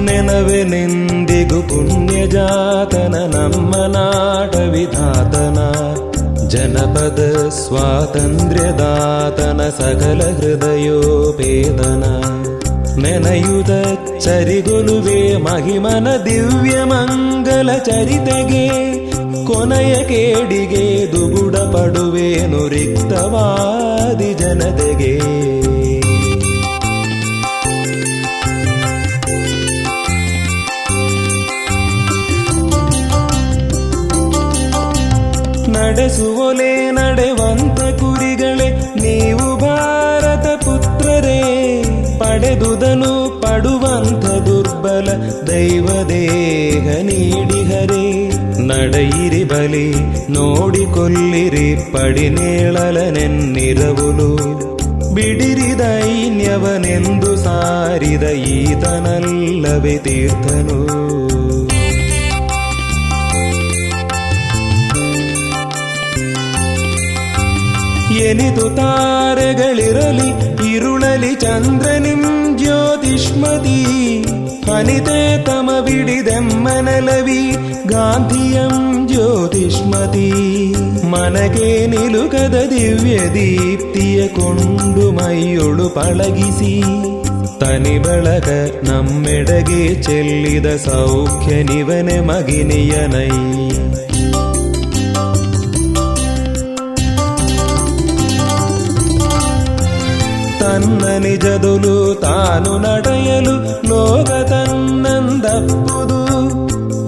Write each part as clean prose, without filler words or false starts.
ನೆನವೆನೆಂದಿಗೂ ಪುಣ್ಯಜಾತನ ನಮ್ಮ ನಾಟ ವಿಧಾತನ, ಜನಪದ ಸ್ವಾತಂತ್ರ್ಯದಾತನ ಸಕಲ ಹೃದಯೋಪೇದನ. ನೆನೆಯುದ ಚರಿಗೊಲುವೆ ಮಹಿಮನ ದಿವ್ಯ ಮಂಗಲ ಚರಿತೆಗೆ, ಕೊನೆಯ ಕೇಡಿಗೆ ದುಗುಡ ಪಡುವೇನು ರಿಕ್ತವಾದಿ ಜನತೆಗೆ. ನಡೆಸುವೊಲೆ ನಡೆವಂತ ಕುರಿಗಳೇ ನೀವು ಭಾರತ ಪುತ್ರರೇ, ಪಡೆದುದನು ಪಡುವಂತ ದುರ್ಬಲ ದೈವ ದೇಹ ನೀಡಿಹರೇ. ನಡೆಯಿರಿ ಬಲಿ ನೋಡಿಕೊಲ್ಲಿರಿ ಪಡಿನೇಳಲನೆನ್ನಿರವುಲು, ಬಿಡಿರಿ ದೈನ್ಯವನೆಂದು ಸಾರಿದ ಈತನಲ್ಲವೇ ತೀರ್ಥನು. ಎನಿತು ತಾರೆಗಳಿರಲಿ ಇರುಳಲಿ ಚಂದ್ರನಿಂ ಜ್ಯೋತಿಷ್ಮತಿ, ಅನಿತೆ ತಮ ಬಿಡಿದೆಮ್ಮನಲವಿ ಗಾಂಧಿಯಂ ಜ್ಯೋತಿಷ್ಮತಿ. ಮನಗೆ ನಿಲುಕದ ದಿವ್ಯ ದೀಪ್ತಿಯ ಕೊಂಡು ಮೈಯೊಳು ಪಳಗಿಸಿ, ತನಿ ಬಳಗ ನಮ್ಮೆಡೆಗೆ ಚೆಲ್ಲಿದ ಸೌಖ್ಯ ನಿವನೆ ಮಗಿನಿಯನೈ. ತನ್ನ ನಿಜದುಲು ತಾನು ನಡೆಯಲು ಲೋಕ ತನ್ನಂದಪ್ಪುದು,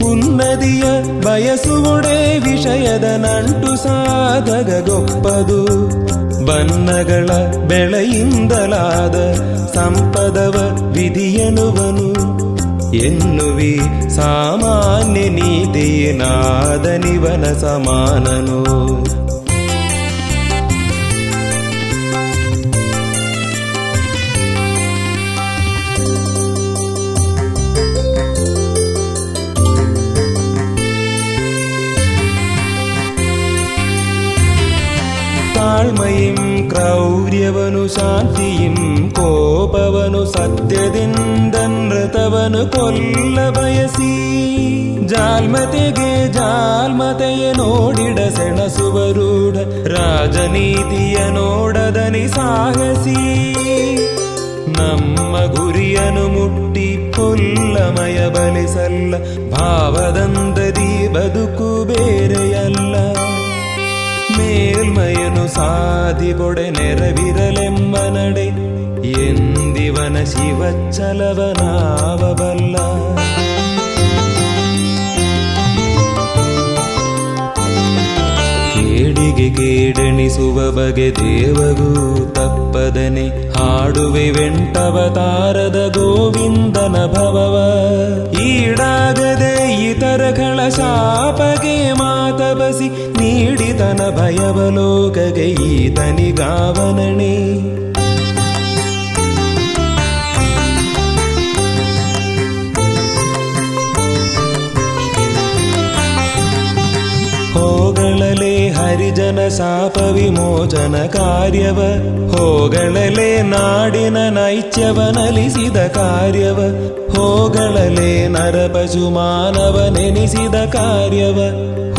ಉನ್ನತಿಯ ಬಯಸುವುಡೆ ವಿಷಯದ ನಂಟು ಸಾಧಗ ಗೊಪ್ಪದು. ಬನ್ನಗಳ ಬೆಳೆಯಿಂದಲಾದ ಸಂಪದವ ವಿಧಿಯನುವನು, ಎನ್ನುವಿ ಸಾಮಾನ್ಯ ನೀತಿಯನಾದನಿವನ ಸಮಾನನು. ತಾಳ್ಮೆಯಿಂ ಕ್ರೌರ್ಯವನು ಶಾಂತಿಯಿಂ ಕೋಪವನು ಸತ್ಯದಿಂದ ನೃತವನು ಕೊಲ್ಲ ಬಯಸಿ, ಜಾಲ್ಮತೆಗೆ ಜಾಲ್ಮತೆಯ ನೋಡಿಡ ಸೆಣಸುವರೂಢ ರಾಜನೀತಿಯ ನೋಡದನಿ ಸಾಹಸಿ. ನಮ್ಮ ಗುರಿಯನು ಮುಟ್ಟಿ ಕೊಲ್ಲಮಯ ಬಲಿಸಲ್ಲ, ಭಾವದಂದದಿ ಬದುಕು ಬೇರೆಯಲ್ಲ. ಮೇಲ್ಮಯನು ಸಾಧಿಗೊಡೆ ನೆರವಿರಲೆಂಬ ನಡೆ, ಎಂದಿವನ ಶಿವಚ್ಚಲವನಾವಬಲ್ಲ. ಕೇಡಿಗೆ ಕೇಡೆಣಿಸುವ ಬಗೆ ದೇವಗೂ ತಪ್ಪದನೆ, ಹಾಡುವೆ ವೆಂಟವತಾರದ ಗೋವಿಂದನ ಭವವ. ಈಡಾಗದೆ ಇತರಗಳ ಶಾಪಗೆ ಮಾತಬಸಿ, ನೀಡಿತನ ಭಯವಲೋಕಗೆ ಈತನಿಗಾವನಣೆ. ಹೋಗಳಲೆ ಹರಿಜನ ಶಾಪ ವಿಮೋಚನ ಕಾರ್ಯವ, ಹೋಗಳಲೆ ನಾಡಿನ ನೈಚ್ಯವನಲಿಸಿದ ಕಾರ್ಯವ, ಹೋಗಳಲೆ ನರಪಶು ಮಾನವನೆನಿಸಿದ ಕಾರ್ಯವ,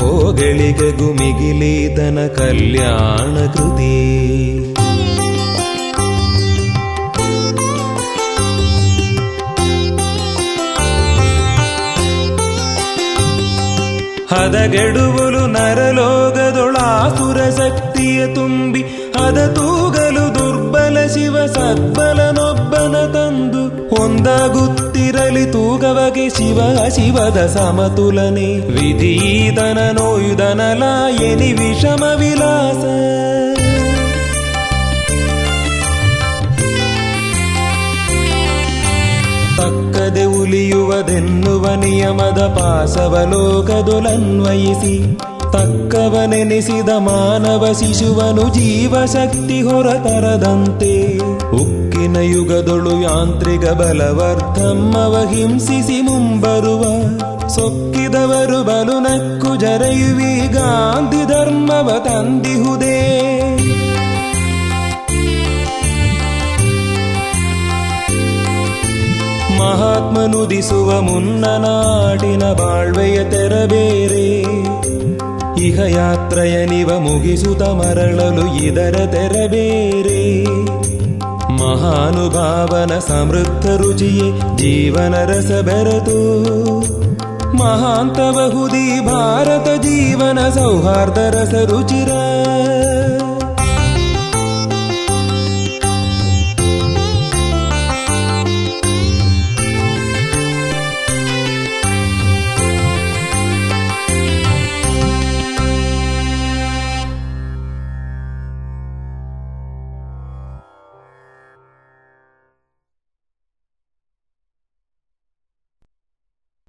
ಹೋಗಳಿಗೆ ಗುಮಿಗಿಲೀತನ ಕಲ್ಯಾಣ ಕೃತಿ. ಹದಗೆಡುವಲು ನರಲೋಕದೊಳಾಸುರ ಶಕ್ತಿಯ ತುಂಬಿ, ಹದ ತೂಗಲು ದುರ್ಬಲ ಶಿವ ಸದ್ಬಲನೊಬ್ಬನ ತಂದು, ಒಂದಾಗುತ್ತಿರಲಿ ತೂಗವಗೆ ಶಿವ ಶಿವದ ಸಮತುಲನೆ. ವಿಧೀತನ ನೋಯುದನಲ ಎನಿ ವಿಷಮ ವಿಲಾಸ, ಪಕ್ಕದೆ ಉಲಿಯುವುದೆನ್ನುವ ನಿಯಮದ ಪಾಸವಲೋಕದೊಲನ್ವಯಿಸಿ, ತಕ್ಕವನೆನಿಸಿದ ಮಾನವ ಶಿಶುವನು ಜೀವಶಕ್ತಿ ಹೊರತರದಂತೆ ಉಕ್ಕಿನ ಯುಗದೊಳು ಯಾಂತ್ರಿಕ ಬಲವರ್ಧಮ್ಮವ ಹಿಂಸಿಸಿ ಮುಂಬರುವ ಸೊಕ್ಕಿದವರು ಬಲು ನಕ್ಕು ಜರೆಯುವಿ ಗಾಂಧಿ ಧರ್ಮವ ತಂದಿಹುದೇ. ಮಹಾತ್ಮನುದಿಸುವ ಮುನ್ನ ನಾಡಿನ ಬಾಳ್ವೆಯ ತೆರಬೇರೆ ಇಹ ಯಾತ್ರೆಯನಿವ ಮುಗಿಸುತ್ತ ಮರಳಲು ಇದರ ತೆರಬೇರೆ. ಮಹಾನುಭಾವನ ಸಮೃದ್ಧ ರುಚಿಯೇ ಜೀವನ ರಸ ಬೆರೆತು ಮಹಾಂತ ಬಹುದಿ ಭಾರತ ಜೀವನ ಸೌಹಾರ್ದ ರಸ ರುಚಿರ